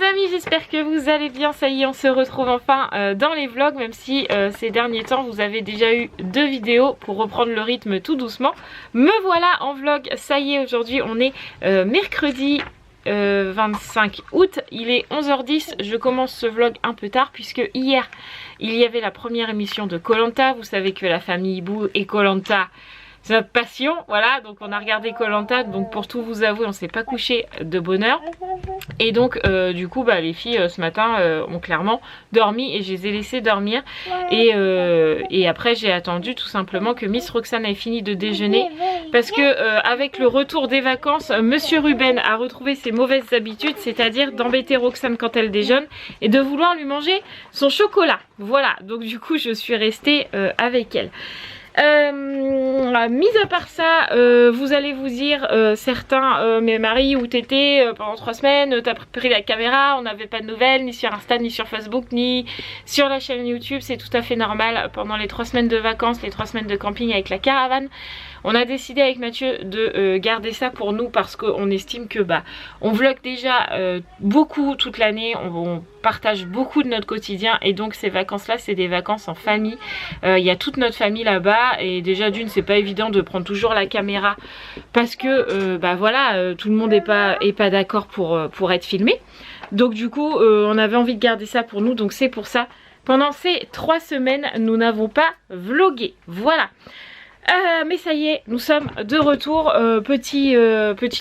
les amis, j'espère que vous allez bien. Ça y est, on se retrouve enfin dans les vlogs, même si ces derniers temps vous avez déjà eu 2 vidéos pour reprendre le rythme tout doucement. Me voilà en vlog, ça y est, aujourd'hui on est mercredi 25 août, il est 11h10. Je commence ce vlog un peu tard puisque hier il y avait la première émission de Koh Lanta. Vous savez que la famille Hibou et Koh Lanta, c'est notre passion, voilà. Donc on a regardé Koh Lanta, donc pour tout vous avouer on s'est pas couché de bonne heure. Et donc du coup les filles ce matin ont clairement dormi et je les ai laissées dormir. Et après j'ai attendu tout simplement que Miss Roxane ait fini de déjeuner. Parce que avec le retour des vacances, Monsieur Ruben a retrouvé ses mauvaises habitudes. C'est-à-dire d'embêter Roxane quand elle déjeune et de vouloir lui manger son chocolat. Voilà, donc du coup je suis restée avec elle. Mis à part ça, vous allez vous dire certains, mais Marie, où t'étais pendant 3 semaines, t'as pris la caméra, on n'avait pas de nouvelles ni sur Insta, ni sur Facebook, ni sur la chaîne YouTube. C'est tout à fait normal. Pendant les 3 semaines de vacances, les 3 semaines de camping avec la caravane, on a décidé avec Mathieu de garder ça pour nous parce qu'on estime que on vlog déjà beaucoup toute l'année, on partage beaucoup de notre quotidien et donc ces vacances là c'est des vacances en famille. Il y a toute notre famille là-bas et déjà d'une c'est pas évident de prendre toujours la caméra parce que voilà, tout le monde est pas d'accord pour être filmé. Donc du coup on avait envie de garder ça pour nous, donc c'est pour ça pendant ces 3 semaines nous n'avons pas vlogué. Voilà. Mais ça y est, nous sommes de retour. Petit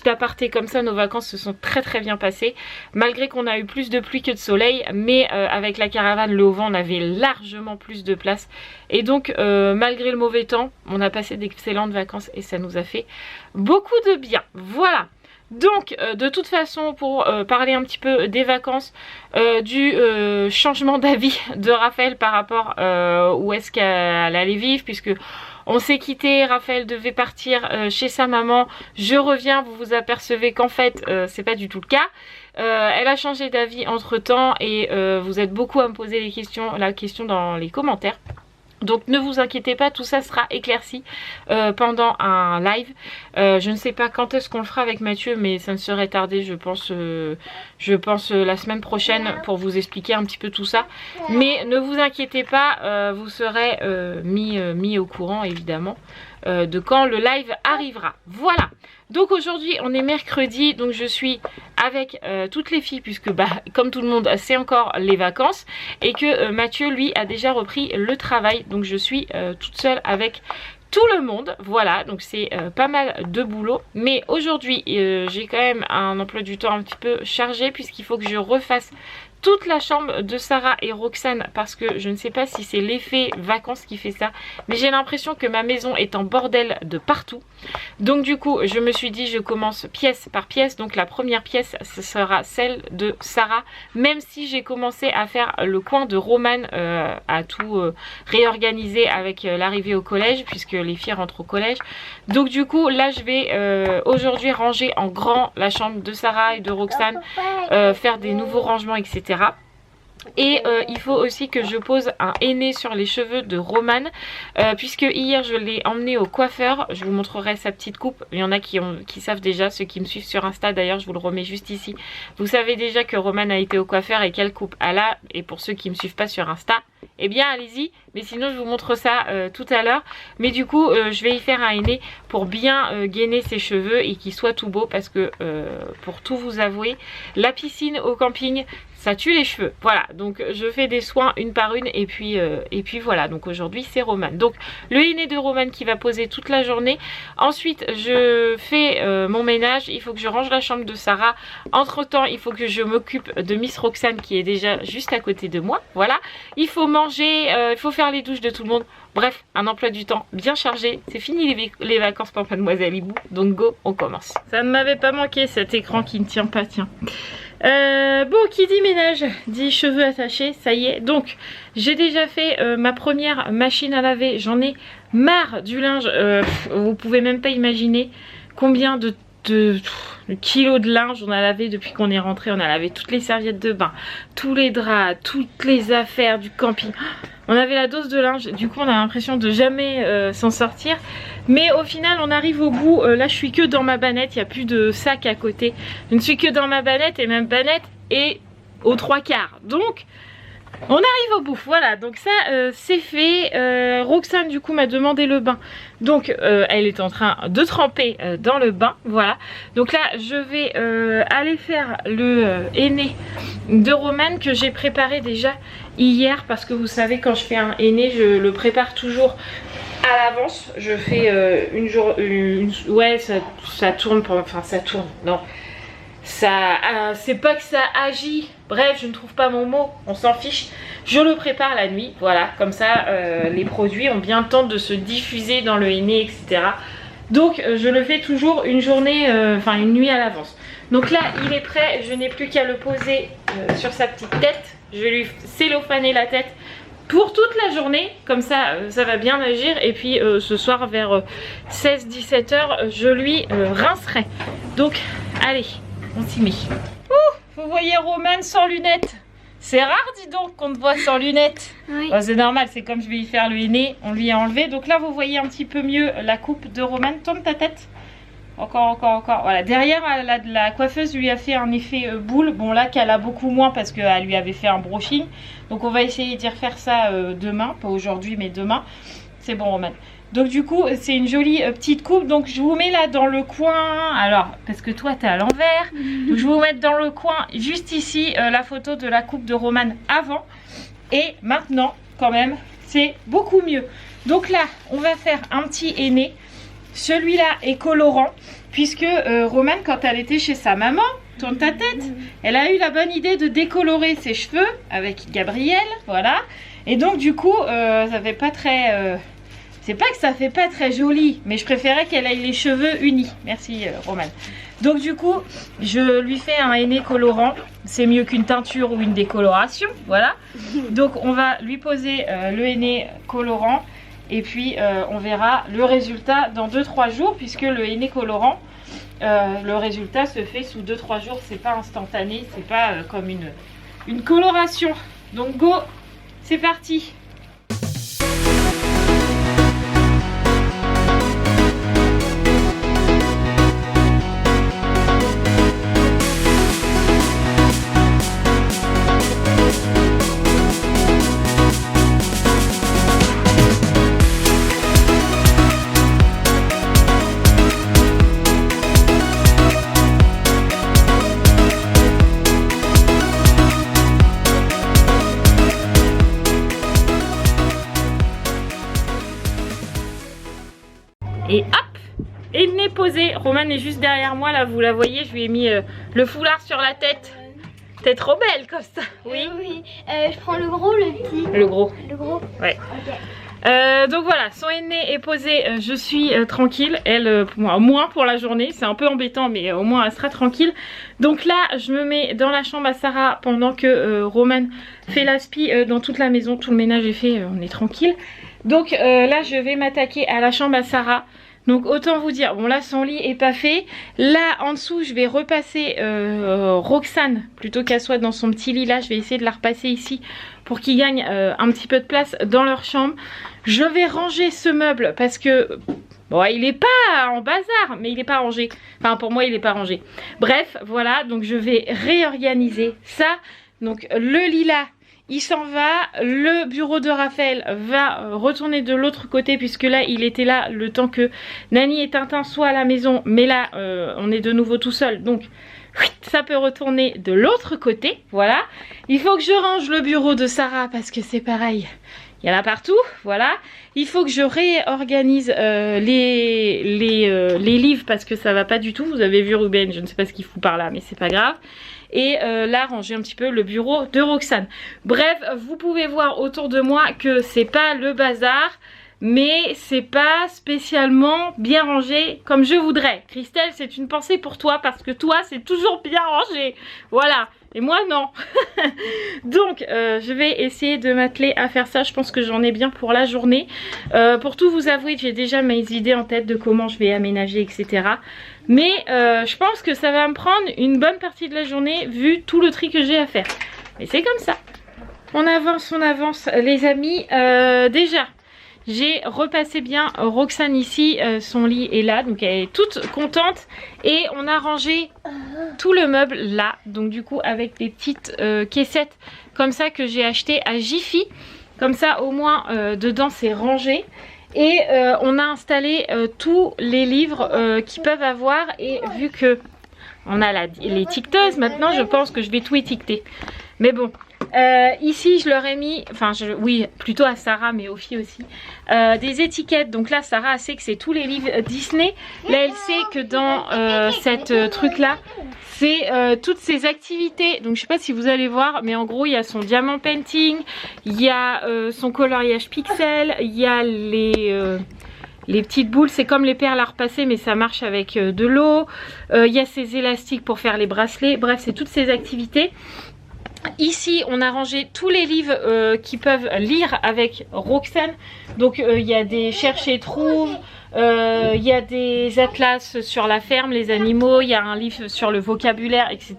aparté comme ça, nos vacances se sont très bien passées. Malgré qu'on a eu plus de pluie que de soleil. Mais avec la caravane, le haut vent, on avait largement plus de place. Et donc malgré le mauvais temps, on a passé d'excellentes vacances. Et ça nous a fait beaucoup de bien. Voilà. Donc de toute façon, pour parler un petit peu des vacances, du changement d'avis de Raphaël par rapport où est-ce qu'elle allait vivre, puisque on s'est quitté, Raphaël devait partir chez sa maman. Je reviens, vous vous apercevez qu'en fait c'est pas du tout le cas. Elle a changé d'avis entre temps et vous êtes beaucoup à me poser la question dans les commentaires. Donc ne vous inquiétez pas, tout ça sera éclairci pendant un live. Je ne sais pas quand est-ce qu'on le fera avec Mathieu, mais ça ne serait tardé, je pense la semaine prochaine pour vous expliquer un petit peu tout ça. Mais ne vous inquiétez pas, vous serez mis au courant évidemment de quand le live arrivera. Voilà. Donc aujourd'hui on est mercredi, donc je suis avec toutes les filles puisque comme tout le monde c'est encore les vacances et que Mathieu lui a déjà repris le travail, donc je suis toute seule avec tout le monde. Voilà, donc c'est pas mal de boulot, mais aujourd'hui j'ai quand même un emploi du temps un petit peu chargé puisqu'il faut que je refasse toute la chambre de Sarah et Roxane parce que je ne sais pas si c'est l'effet vacances qui fait ça, mais j'ai l'impression que ma maison est en bordel de partout. Donc du coup je me suis dit je commence pièce par pièce. Donc la première pièce ce sera celle de Sarah, même si j'ai commencé à faire le coin de Romane, à tout réorganiser avec l'arrivée au collège puisque les filles rentrent au collège. Donc du coup là je vais aujourd'hui ranger en grand la chambre de Sarah et de Roxane, faire des nouveaux rangements etc. Et il faut aussi que je pose un henné sur les cheveux de Romane puisque hier je l'ai emmené au coiffeur. Je vous montrerai sa petite coupe. Il y en a qui savent déjà, ceux qui me suivent sur Insta d'ailleurs, je vous le remets juste ici. Vous savez déjà que Romane a été au coiffeur et quelle coupe elle a. Et pour ceux qui ne me suivent pas sur Insta, eh bien allez-y, mais sinon je vous montre ça tout à l'heure. Mais du coup je vais y faire un henné pour bien gainer ses cheveux et qu'il soit tout beau parce que pour tout vous avouer, la piscine au camping ça tue les cheveux. Voilà, donc je fais des soins une par une et puis voilà. Donc aujourd'hui c'est Romane. Donc le henné de Romane qui va poser toute la journée. Ensuite je fais mon ménage. Il faut que je range la chambre de Sarah. Entre temps il faut que je m'occupe de Miss Roxane qui est déjà juste à côté de moi. Voilà, il faut manger, il faut faire les douches de tout le monde. Bref, un emploi du temps bien chargé. C'est fini les vacances pour Mademoiselle Hibou. Donc go, on commence. Ça ne m'avait pas manqué cet écran qui ne tient pas, tiens. Bon, qui dit ménage dit cheveux attachés, ça y est. Donc j'ai déjà fait ma première machine à laver. J'en ai marre du linge. Vous pouvez même pas imaginer combien de kilos de linge on a lavé depuis qu'on est rentré. On a lavé toutes les serviettes de bain, tous les draps, toutes les affaires du camping. On avait la dose de linge, du coup on a l'impression de jamais s'en sortir. Mais au final on arrive au bout. Là je suis que dans ma bannette, il n'y a plus de sac à côté. Je ne suis que dans ma bannette et ma bannette est aux 3/4. Donc on arrive au bout, voilà, donc ça c'est fait. Roxane du coup m'a demandé le bain, donc elle est en train de tremper dans le bain, voilà. Donc là je vais aller faire le henné de Romane que j'ai préparé déjà hier, parce que vous savez quand je fais un henné je le prépare toujours à l'avance. Je fais ouais ça tourne, enfin ça tourne, non. Ça, c'est pas que ça agit, bref je ne trouve pas mon mot, on s'en fiche, je le prépare la nuit, voilà, comme ça les produits ont bien le temps de se diffuser dans le henné, etc. Donc je le fais toujours une journée, enfin une nuit à l'avance. Donc là il est prêt, je n'ai plus qu'à le poser sur sa petite tête, je vais lui cellophaner la tête pour toute la journée, comme ça ça va bien agir, et puis ce soir vers 16-17 h je lui rincerai. Donc allez, on s'y met. Ouh, vous voyez Romane sans lunettes. C'est rare, dis donc, qu'on te voit sans lunettes. Oui. Bon, c'est normal, c'est comme je vais y faire le henné, on lui a enlevé. Donc là, vous voyez un petit peu mieux la coupe de Romane. Tourne ta tête. Encore. Voilà, derrière, la coiffeuse lui a fait un effet boule. Bon, là, qu'elle a beaucoup moins parce qu'elle lui avait fait un brushing. Donc on va essayer d'y refaire ça demain. Pas aujourd'hui, mais demain. C'est bon, Romane. Donc du coup c'est une jolie petite coupe, donc je vous mets là dans le coin, alors parce que toi t'es à l'envers, donc je vais vous mettre dans le coin juste ici la photo de la coupe de Romane avant et maintenant quand même c'est beaucoup mieux. Donc là on va faire un petit henné, celui-là est colorant puisque Romane quand elle était chez sa maman, tourne ta tête, elle a eu la bonne idée de décolorer ses cheveux avec Gabriel, voilà, et donc du coup ça fait pas très... c'est pas que ça fait pas très joli, mais je préférais qu'elle ait les cheveux unis. Merci Romane. Donc du coup, je lui fais un henné colorant. C'est mieux qu'une teinture ou une décoloration, voilà. Donc on va lui poser le henné colorant. Et puis on verra le résultat dans 2-3 jours. Puisque le henné colorant, le résultat se fait sous 2-3 jours. C'est pas instantané, c'est pas comme une coloration. Donc go, c'est parti. Et hop, henné posé. Romane est juste derrière moi, là vous la voyez, je lui ai mis le foulard sur la tête. T'es trop belle comme ça. Oui. Oui. Je prends le gros ou le petit? Le gros. Le gros. Ouais. Okay. Donc voilà, son henné est posé, je suis tranquille. Elle, moins pour la journée, c'est un peu embêtant, mais au moins elle sera tranquille. Donc là, je me mets dans la chambre à Sarah pendant que Romane fait l'aspi dans toute la maison. Tout le ménage est fait, on est tranquille. Donc là, je vais m'attaquer à la chambre à Sarah. Donc autant vous dire, bon là son lit est pas fait. Là en dessous je vais repasser Roxane, plutôt qu'elle soit dans son petit lit là, je vais essayer de la repasser ici pour qu'il gagne un petit peu de place dans leur chambre. Je vais ranger ce meuble parce que bon il est pas en bazar mais il est pas rangé. Enfin pour moi il est pas rangé. Bref voilà, donc je vais réorganiser ça. Donc le lit là, il s'en va, le bureau de Raphaël va retourner de l'autre côté puisque là il était là le temps que Nani et Tintin soient à la maison, mais là on est de nouveau tout seul, donc ça peut retourner de l'autre côté, voilà. Il faut que je range le bureau de Sarah parce que c'est pareil, il y en a partout, voilà. Il faut que je réorganise les livres parce que ça va pas du tout, vous avez vu Ruben, je ne sais pas ce qu'il fout par là mais c'est pas grave. Et là ranger un petit peu le bureau de Roxane. Bref, vous pouvez voir autour de moi que c'est pas le bazar, mais c'est pas spécialement bien rangé comme je voudrais. Christelle, c'est une pensée pour toi parce que toi c'est toujours bien rangé, voilà, et moi non. Donc je vais essayer de m'atteler à faire ça. Je pense que j'en ai bien pour la journée. Pour tout vous avouer, j'ai déjà mes idées en tête de comment je vais aménager, etc. Mais je pense que ça va me prendre une bonne partie de la journée vu tout le tri que j'ai à faire. Mais c'est comme ça. On avance les amis. Déjà, j'ai repassé bien Roxane ici, son lit est là, donc elle est toute contente. Et on a rangé tout le meuble là, donc du coup avec des petites caissettes comme ça que j'ai acheté à Jiffy. Comme ça au moins dedans c'est rangé. Et on a installé tous les livres qu'ils peuvent avoir. Et vu que on a l'étiqueteuse maintenant, je pense que je vais tout étiqueter. Mais bon, ici je leur ai mis, enfin oui plutôt à Sarah mais aux filles aussi, des étiquettes. Donc là Sarah sait que c'est tous les livres Disney. Là elle sait que dans cette truc là c'est toutes ces activités. Donc je sais pas si vous allez voir, mais en gros il y a son diamant painting, il y a son coloriage pixel, il y a les petites boules, c'est comme les perles à repasser mais ça marche avec de l'eau. Il y a ces élastiques pour faire les bracelets. Bref, c'est toutes ces activités. Ici on a rangé tous les livres qui peuvent lire avec Roxane. Donc il y a des cherche et trouve, il y a des atlas sur la ferme, les animaux, il y a un livre sur le vocabulaire, etc.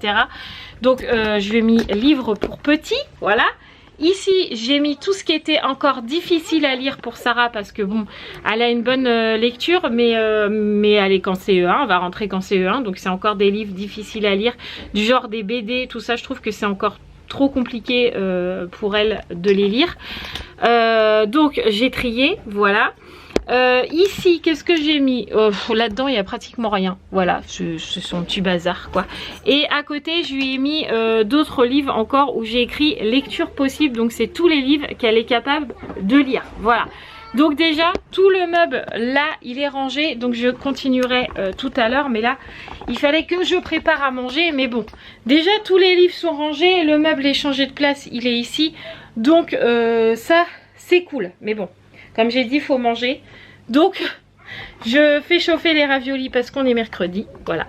Donc je lui ai mis livres pour petits, voilà. Ici j'ai mis tout ce qui était encore difficile à lire pour Sarah parce que bon, elle a une bonne lecture mais elle est qu'en CE1, elle va rentrer qu'en CE1, donc c'est encore des livres difficiles à lire, du genre des BD, tout ça je trouve que c'est encore trop compliqué pour elle de les lire. Donc j'ai trié, voilà. Ici qu'est-ce que j'ai mis? Là-dedans il n'y a pratiquement rien, voilà, c'est son petit bazar quoi. Et à côté je lui ai mis d'autres livres encore où j'ai écrit lecture possible, donc c'est tous les livres qu'elle est capable de lire, voilà. Donc déjà tout le meuble là il est rangé, donc je continuerai tout à l'heure, mais là il fallait que je prépare à manger. Mais bon, déjà tous les livres sont rangés, le meuble est changé de place, il est ici, donc ça c'est cool. Mais bon, comme j'ai dit, il faut manger. Donc, je fais chauffer les raviolis parce qu'on est mercredi. Voilà.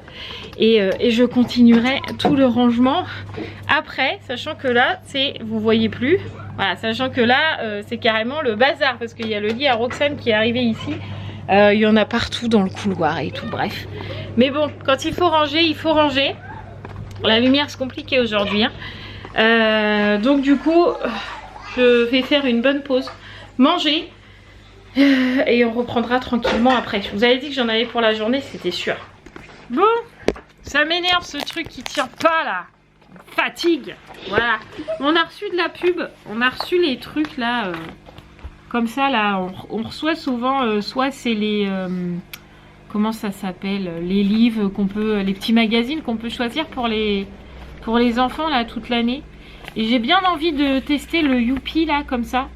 Et je continuerai tout le rangement après. Sachant que là, c'est... Vous voyez plus. Voilà, sachant que là, c'est carrément le bazar. Parce qu'il y a le lit à Roxane qui est arrivé ici. Il y en a partout dans le couloir et tout. Bref. Mais bon, quand il faut ranger, il faut ranger. La lumière, c'est compliqué aujourd'hui. Hein. Donc du coup, je vais faire une bonne pause. Manger. Et on reprendra tranquillement après. Je vous avais dit que j'en avais pour la journée, c'était sûr. Bon, ça m'énerve ce truc qui tient pas là. Fatigue. Voilà. On a reçu de la pub. On a reçu les trucs là. Comme ça là. On reçoit souvent. Soit c'est les... comment ça s'appelle? Les livres qu'on peut... Les petits magazines qu'on peut choisir pour les enfants là toute l'année. Et j'ai bien envie de tester le Youpi là comme ça.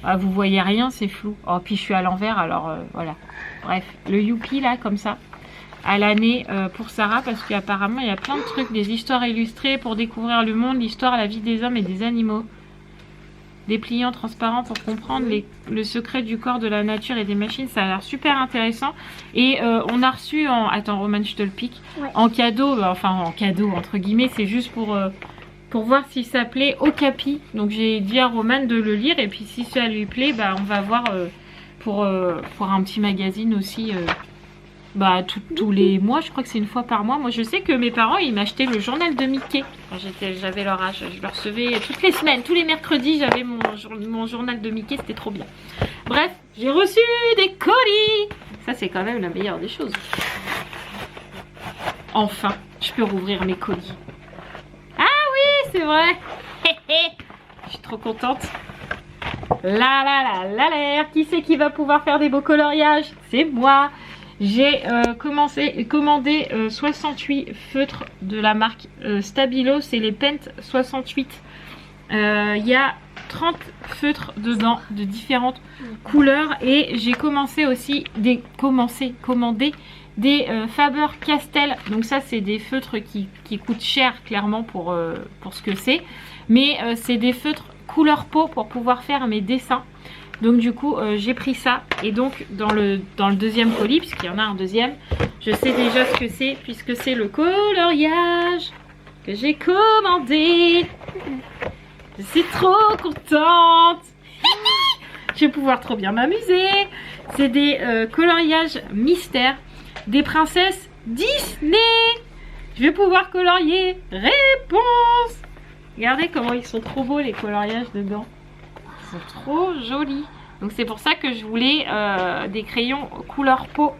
Ah, vous voyez rien, c'est flou. Oh, puis je suis à l'envers, alors voilà. Bref, le Youpi là, comme ça, à l'année pour Sarah, parce qu'apparemment il y a plein de trucs, des histoires illustrées pour découvrir le monde, l'histoire, la vie des hommes et des animaux. Des pliants transparents pour comprendre le secret du corps, de la nature et des machines. Ça a l'air super intéressant. Et on a reçu en... Attends, Roman, je te le pique. Ouais. En cadeau, enfin en cadeau entre guillemets, c'est juste pour voir s'il s'appelait Okapi. Donc j'ai dit à Roman de le lire et puis si ça lui plaît, bah, on va voir pour un petit magazine aussi bah, tous les mois. Je crois que c'est une fois par mois. Moi je sais que mes parents ils m'achetaient le journal de Mickey quand j'avais leur âge. Je le recevais toutes les semaines, tous les mercredis j'avais mon journal de Mickey, c'était trop bien. Bref, j'ai reçu des colis. Ça c'est quand même la meilleure des choses. Enfin, je peux rouvrir mes colis. C'est vrai. Je suis trop contente. Qui c'est qui va pouvoir faire des beaux coloriages? C'est moi. J'ai commandé 68 feutres de la marque Stabilo. C'est les Pent 68. Il y a 30 feutres dedans de différentes couleurs. Et j'ai commencé aussi commander des Faber-Castell. Donc ça c'est des feutres qui coûtent cher clairement pour ce que c'est. Mais c'est des feutres couleur peau pour pouvoir faire mes dessins. Donc du coup j'ai pris ça. Et donc dans le deuxième colis, puisqu'il y en a un deuxième, je sais déjà ce que c'est puisque c'est le coloriage que j'ai commandé. Je suis trop contente. Je vais pouvoir trop bien m'amuser. C'est des coloriages mystères. Des princesses Disney. Je vais pouvoir colorier Réponse. Regardez comment ils sont trop beaux les coloriages dedans. Ils sont trop jolis. Donc c'est pour ça que je voulais des crayons couleur peau.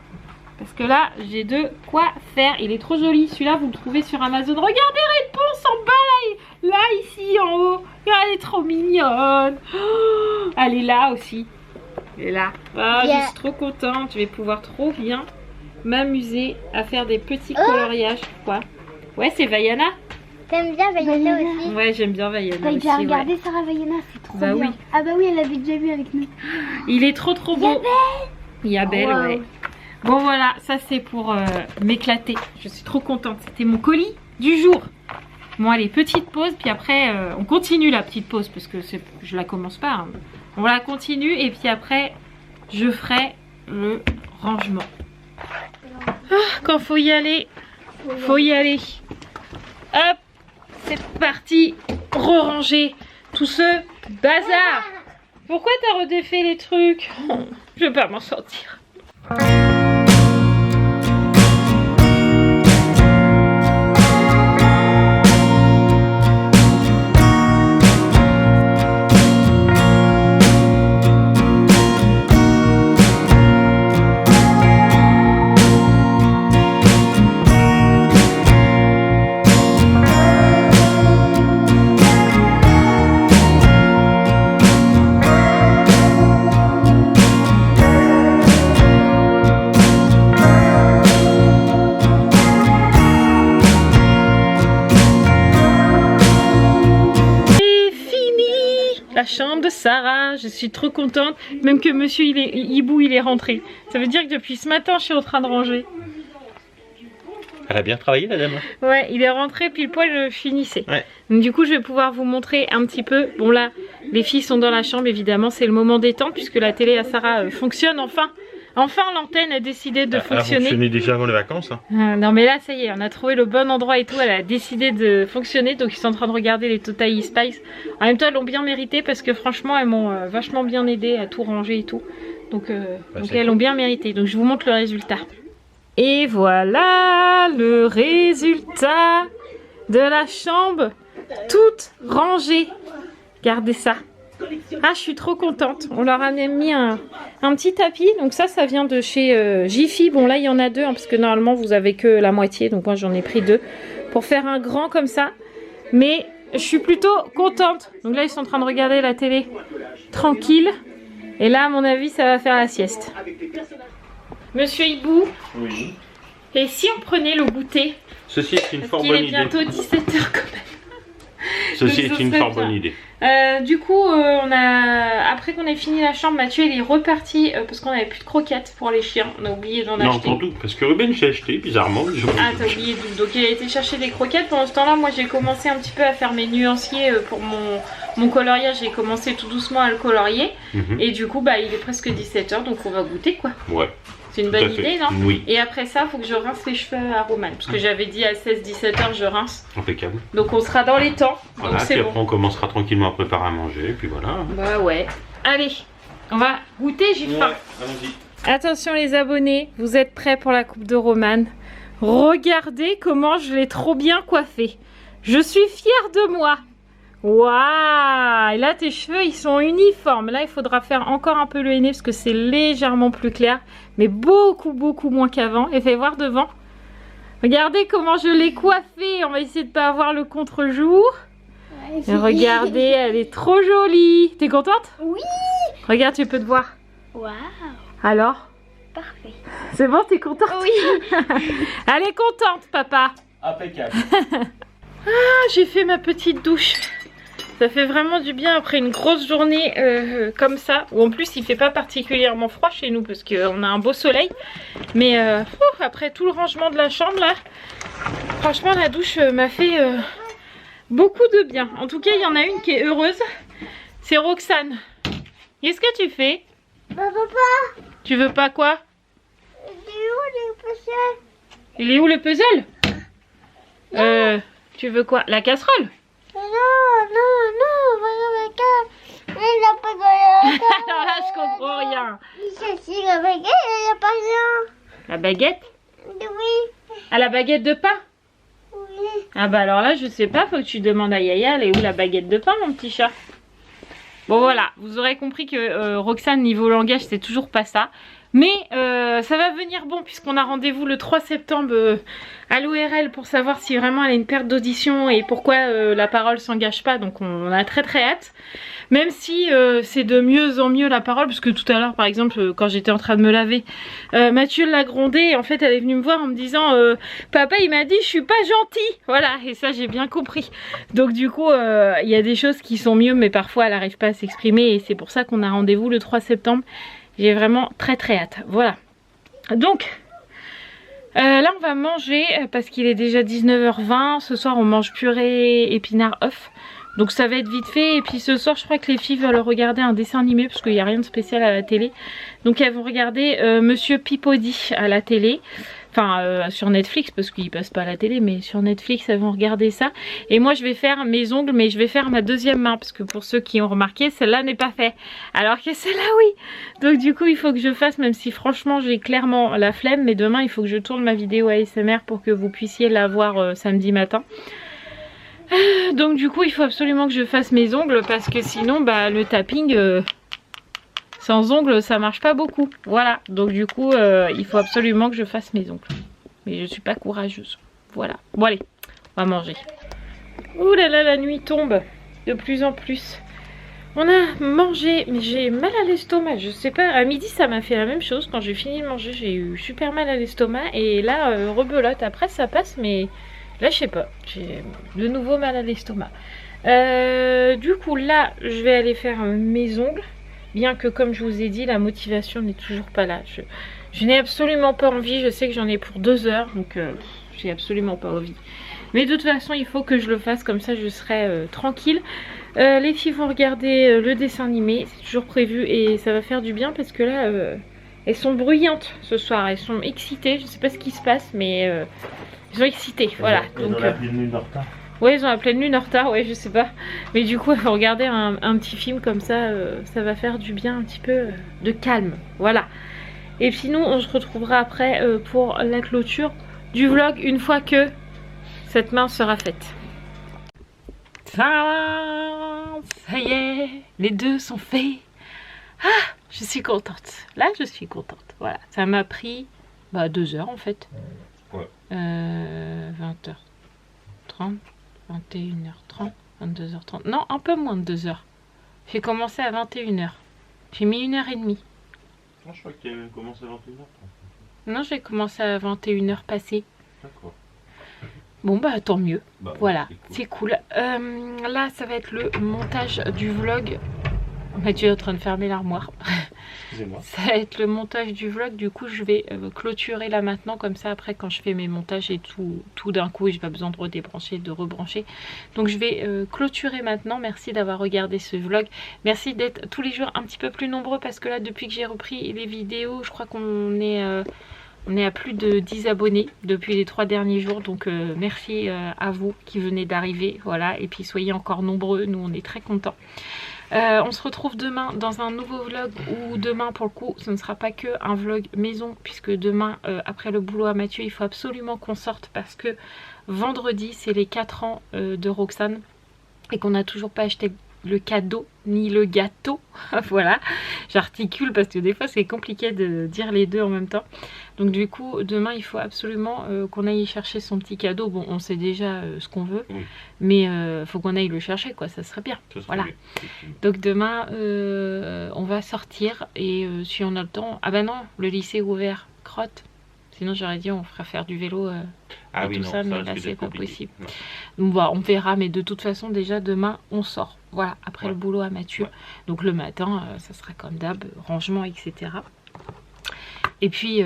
Parce que là, j'ai de quoi faire. Il est trop joli. Celui-là, vous le trouvez sur Amazon. Regardez, Réponse en bas, là, ici, en haut. Elle est trop mignonne. Oh, elle est là aussi. Elle est là. Ah, je suis trop contente. Je vais pouvoir trop bien m'amuser à faire des petits coloriages. Quoi? Ouais, c'est Vaiana. T'aimes bien Vaiana aussi? Ouais, j'aime bien Vaiana T'as aussi. déjà regardé Sarah Vaiana, c'est trop bien. Oui. Ah bah oui, elle l'avait déjà vu avec nous. Il est trop beau. Il y a Belle, Wow. ouais. Bon voilà, ça c'est pour m'éclater. Je suis trop contente. C'était mon colis du jour. Bon allez, petite pause, puis après on continue la petite pause parce que je la commence pas. Hein. On la continue et puis après je ferai le rangement. Ah, quand faut y aller, faut y aller. Hop, c'est parti. Re-ranger tout ce bazar. Pourquoi t'as redéfait les trucs? Je vais pas m'en sortir. La chambre de Sarah, je suis trop contente. Même que monsieur Hibou il est rentré. Ça veut dire que depuis ce matin je suis en train de ranger. Elle a bien travaillé la dame. Ouais, il est rentré pile poil je finissais. Ouais. Donc du coup je vais pouvoir vous montrer un petit peu. Bon là, les filles sont dans la chambre évidemment, c'est le moment détente puisque la télé à Sarah fonctionne enfin. Enfin l'antenne a décidé de fonctionner. Elle a fonctionné déjà avant les vacances. Hein. Non mais là ça y est, on a trouvé le bon endroit et tout, elle a décidé de fonctionner. Donc ils sont en train de regarder les Total Spice. En même temps elles l'ont bien mérité parce que franchement elles m'ont vachement bien aidé à tout ranger et tout. Donc elles l'ont bien mérité. Donc je vous montre le résultat. Et voilà le résultat de la chambre toute rangée. Regardez ça. Ah, je suis trop contente. On leur a même mis un petit tapis. Donc ça vient de chez Jiffy. Bon là, il y en a deux hein, parce que normalement, vous avez que la moitié. Donc moi, j'en ai pris deux pour faire un grand comme ça. Mais je suis plutôt contente. Donc là, ils sont en train de regarder la télé tranquille. Et là, à mon avis, ça va faire la sieste. Monsieur Hibou. Oui. Et si on prenait le goûter? Ceci est une fort Il bonne est idée. bientôt 17h quand même. Ceci Donc, est une ça fort serait bonne bien. idée. Du coup, après qu'on ait fini la chambre, Mathieu il est reparti parce qu'on avait plus de croquettes pour les chiens. On a oublié d'en Non, acheter. pour tout. Parce que Ruben, j'ai acheté, bizarrement. Ah, t'as oublié tout. Donc il a été chercher des croquettes. Pendant ce temps-là, moi j'ai commencé un petit peu à faire mes nuanciers pour mon coloriage. J'ai commencé tout doucement à le colorier. Et du coup, bah il est presque 17h, donc on va goûter quoi. Ouais. C'est une bonne idée, non? Oui. Et après ça, il faut que je rince les cheveux à Roman. Parce que j'avais dit à 16-17h, je rince. Impeccable. Donc on sera dans les temps. Voilà, donc c'est puis bon. après on commencera tranquillement à préparer à manger, et puis voilà. Bah ouais. Allez, on va goûter, j'ai faim. Allons-y. Attention les abonnés, vous êtes prêts pour la coupe de Roman? Regardez comment je l'ai trop bien coiffé. Je suis fière de moi. Waouh! Et là tes cheveux ils sont uniformes. Là il faudra faire encore un peu le henné parce que c'est légèrement plus clair. Mais beaucoup moins qu'avant. Et fais voir devant. Regardez comment je l'ai coiffé. On va essayer de pas avoir le contre-jour. Et regardez, elle est trop jolie. T'es contente? Oui. Regarde, tu peux te voir. Waouh. Alors? Parfait. C'est bon, t'es contente? Oui. Elle est contente, papa. Impeccable. Ah, j'ai fait ma petite douche. Ça fait vraiment du bien après une grosse journée comme ça. Où en plus il fait pas particulièrement froid chez nous parce qu'on a un beau soleil. Mais après tout le rangement de la chambre là, franchement la douche m'a fait beaucoup de bien. En tout cas il y en a une qui est heureuse. C'est Roxane. Qu'est-ce que tu fais? Papa, Tu veux pas quoi? il est où le puzzle? Il est où le puzzle? Tu veux quoi? La casserole? Non, il n'a pas de Alors là je comprends rien. Si la baguette, il n'y a pas rien. La baguette? Oui. Ah, la baguette de pain? Oui. Ah bah alors là je sais pas, faut que tu demandes à Yaya, elle est où la baguette de pain mon petit chat? Bon voilà, vous aurez compris que Roxane niveau langage c'est toujours pas ça. Mais ça va venir bon puisqu'on a rendez-vous le 3 septembre à l'ORL pour savoir si vraiment elle a une perte d'audition et pourquoi la parole s'engage pas. Donc on a très hâte. Même si c'est de mieux en mieux la parole, parce que tout à l'heure par exemple quand j'étais en train de me laver, Mathieu l'a grondé et en fait elle est venue me voir en me disant papa il m'a dit je suis pas gentil. Voilà, et ça j'ai bien compris. Donc du coup il y a des choses qui sont mieux mais parfois elle n'arrive pas à s'exprimer et c'est pour ça qu'on a rendez-vous le 3 septembre. J'ai vraiment très hâte. Voilà. Donc, là on va manger parce qu'il est déjà 19h20. Ce soir on mange purée épinards œufs. Donc ça va être vite fait. Et puis ce soir je crois que les filles veulent regarder un dessin animé parce qu'il n'y a rien de spécial à la télé. Donc elles vont regarder Monsieur Peabody à la télé. Enfin sur Netflix parce qu'il passe pas à la télé, mais sur Netflix elles vont regarder ça. Et moi je vais faire mes ongles, mais je vais faire ma deuxième main parce que pour ceux qui ont remarqué, celle-là n'est pas faite. Alors que celle-là oui. Donc du coup il faut que je fasse, même si franchement j'ai clairement la flemme. Mais demain il faut que je tourne ma vidéo ASMR pour que vous puissiez la voir samedi matin. Donc du coup il faut absolument que je fasse mes ongles parce que sinon bah le tapping... sans ongles ça marche pas beaucoup. Voilà, donc du coup il faut absolument que je fasse mes ongles. Mais je suis pas courageuse. Voilà, bon allez, on va manger. Ouh là là, la nuit tombe de plus en plus. On a mangé, mais j'ai mal à l'estomac. Je sais pas, à midi ça m'a fait la même chose. Quand j'ai fini de manger j'ai eu super mal à l'estomac. Et là rebelote, après ça passe mais là je sais pas. J'ai de nouveau mal à l'estomac. Du coup là je vais aller faire mes ongles. Bien que comme je vous ai dit la motivation n'est toujours pas là. Je n'ai absolument pas envie. Je sais que j'en ai pour 2 heures. Donc j'ai absolument pas envie. Mais de toute façon il faut que je le fasse. Comme ça je serai tranquille. Les filles vont regarder le dessin animé. C'est toujours prévu. Et ça va faire du bien. Parce que là elles sont bruyantes ce soir. Elles sont excitées. Je sais pas ce qui se passe. Mais elles sont excitées. Voilà. Donc, ouais, ils ont la pleine lune en retard, ouais, je sais pas. Mais du coup, regarder un petit film comme ça, ça va faire du bien, un petit peu de calme. Voilà. Et puis nous, on se retrouvera après pour la clôture du vlog une fois que cette main sera faite. Ça y est, les deux sont faits. Ah, je suis contente. Là, je suis contente. Voilà, ça m'a pris 2 heures en fait. Ouais. 20h30. 21h30, 22h30. Non, un peu moins de 2 heures. J'ai commencé à 21h. J'ai mis 1h30. Ah, je crois que tu as commencé à 21h30. Non, j'ai commencé à 21h passées. D'accord. Bon, bah tant mieux. Bah, voilà, c'est cool. Là, ça va être le montage du vlog. Mathieu est en train de fermer l'armoire. Excusez-moi. Ça va être le montage du vlog. Du coup, je vais clôturer là maintenant. Comme ça, après, quand je fais mes montages et tout d'un coup, j'ai pas besoin de redébrancher, de rebrancher. Donc, je vais clôturer maintenant. Merci d'avoir regardé ce vlog. Merci d'être tous les jours un petit peu plus nombreux. Parce que là, depuis que j'ai repris les vidéos, je crois qu'on est... on est à plus de 10 abonnés depuis les 3 derniers jours. Donc merci à vous qui venez d'arriver. Voilà. Et puis soyez encore nombreux. Nous on est très contents. On se retrouve demain dans un nouveau vlog. Ou demain pour le coup ce ne sera pas que un vlog maison. Puisque demain après le boulot à Mathieu il faut absolument qu'on sorte. Parce que vendredi c'est les 4 ans de Roxane. Et qu'on n'a toujours pas acheté le cadeau ni le gâteau. Voilà, j'articule parce que des fois c'est compliqué de dire les deux en même temps. Donc du coup demain il faut absolument qu'on aille chercher son petit cadeau. Bon, on sait déjà ce qu'on veut, oui. Mais faut qu'on aille le chercher quoi, ça serait bien. Voilà. Bien. Donc demain on va sortir et si on a le temps. Ah bah non, le lycée est ouvert, crotte. Sinon j'aurais dit on fera faire du vélo et oui, tout non, ça, mais là c'est pas possible. Donc voilà, on verra, mais de toute façon déjà demain on sort. Voilà, après le boulot à Mathieu. Ouais. Donc le matin, ça sera comme d'hab, rangement, etc. Et puis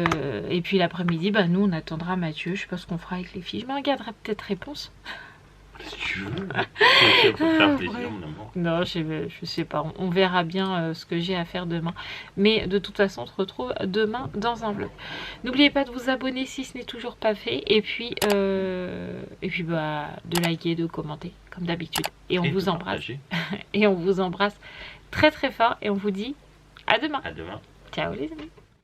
l'après-midi, bah, nous on attendra Mathieu. Je sais pas ce qu'on fera avec les filles. Je me regarderai peut-être Réponse. Si tu veux. Ça peut faire plaisir, mon amour. Non, je sais pas. On verra bien ce que j'ai à faire demain. Mais de toute façon, on se retrouve demain dans un vlog. N'oubliez pas de vous abonner si ce n'est toujours pas fait. Et puis bah, de liker, de commenter, comme d'habitude. Et on vous embrasse. Et on vous embrasse très très fort. Et on vous dit à demain. À demain. Ciao les amis.